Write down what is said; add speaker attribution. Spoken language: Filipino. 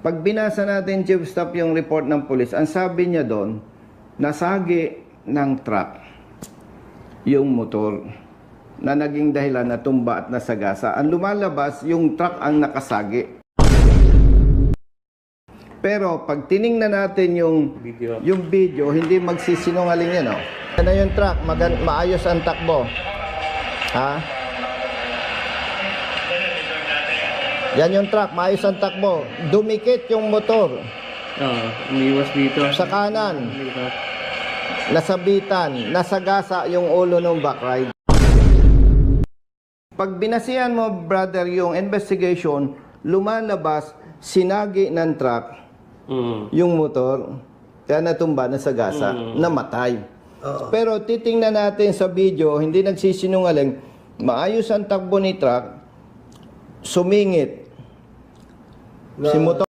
Speaker 1: Pag binasa natin, Chief Staff, yung report ng pulis, ang sabi niya doon, nasagi ng truck yung motor na naging dahilan na tumba at nasagasa. Ang lumalabas, yung truck ang nakasagi. Pero pag tiningnan natin yung video, hindi magsisinungaling yan. Oh. Yan na yung truck, maayos ang takbo. Ha? Yan yung truck, maayos ang takbo. Dumikit yung motor.
Speaker 2: Umiwas dito.
Speaker 1: Sa kanan. Nasabitan, nasagasa yung ulo ng backride. Pag binasihan mo, brother, yung investigation, lumalabas, sinagi ng truck yung motor, kaya natumba, nasagasa, namatay. Pero titingnan natin sa video, hindi nagsisinungaling, maayos ang takbo ni truck, sumingit. Si motor